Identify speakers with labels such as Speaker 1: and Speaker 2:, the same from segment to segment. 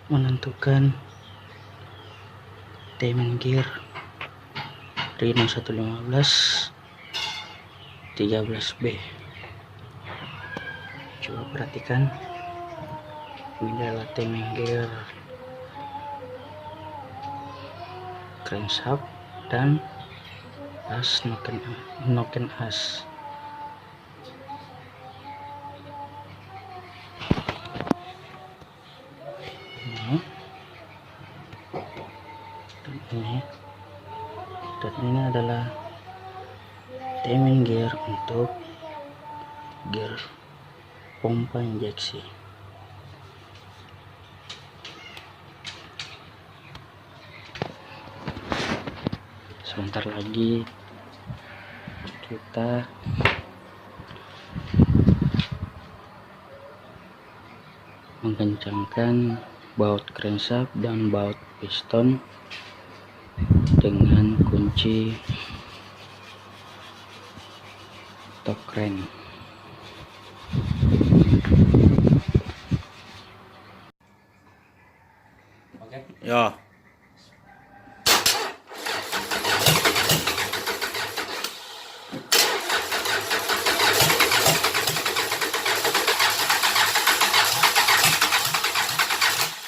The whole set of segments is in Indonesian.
Speaker 1: menentukan timing gear Rino 115 13B. Coba perhatikan, ini adalah timing gear crankshaft dan as noken as. Dan ini adalah timing gear untuk gear pompa injeksi. Sebentar lagi kita mengencangkan baut crankshaft dan baut piston dengan kunci top crank. Oke.
Speaker 2: Ya.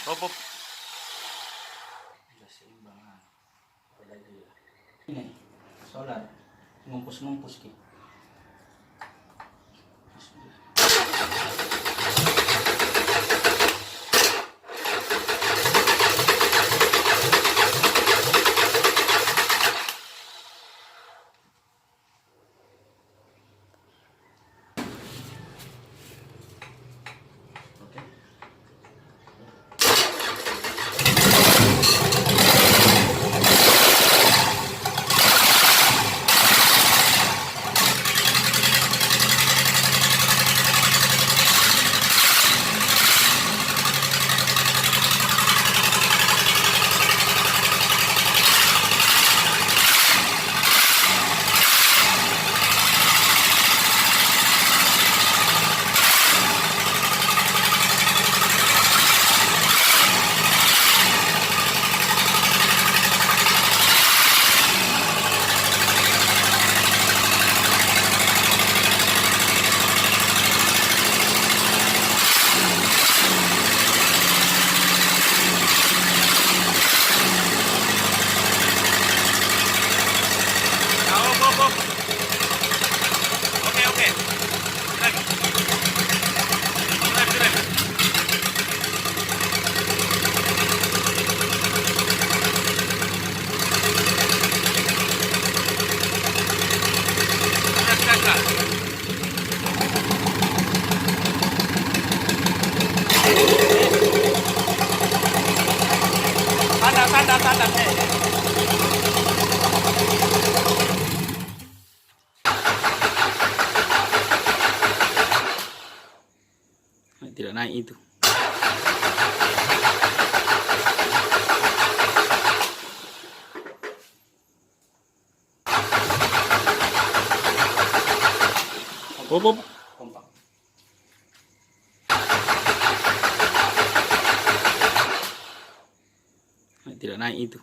Speaker 2: Hop.
Speaker 1: Keseimbangan pada dia. Ini solar ngumpus ki.
Speaker 2: Oke. Drive. Tanda.
Speaker 1: Tidak naik itu.
Speaker 2: Hop.
Speaker 1: Kompak. Tidak naik itu.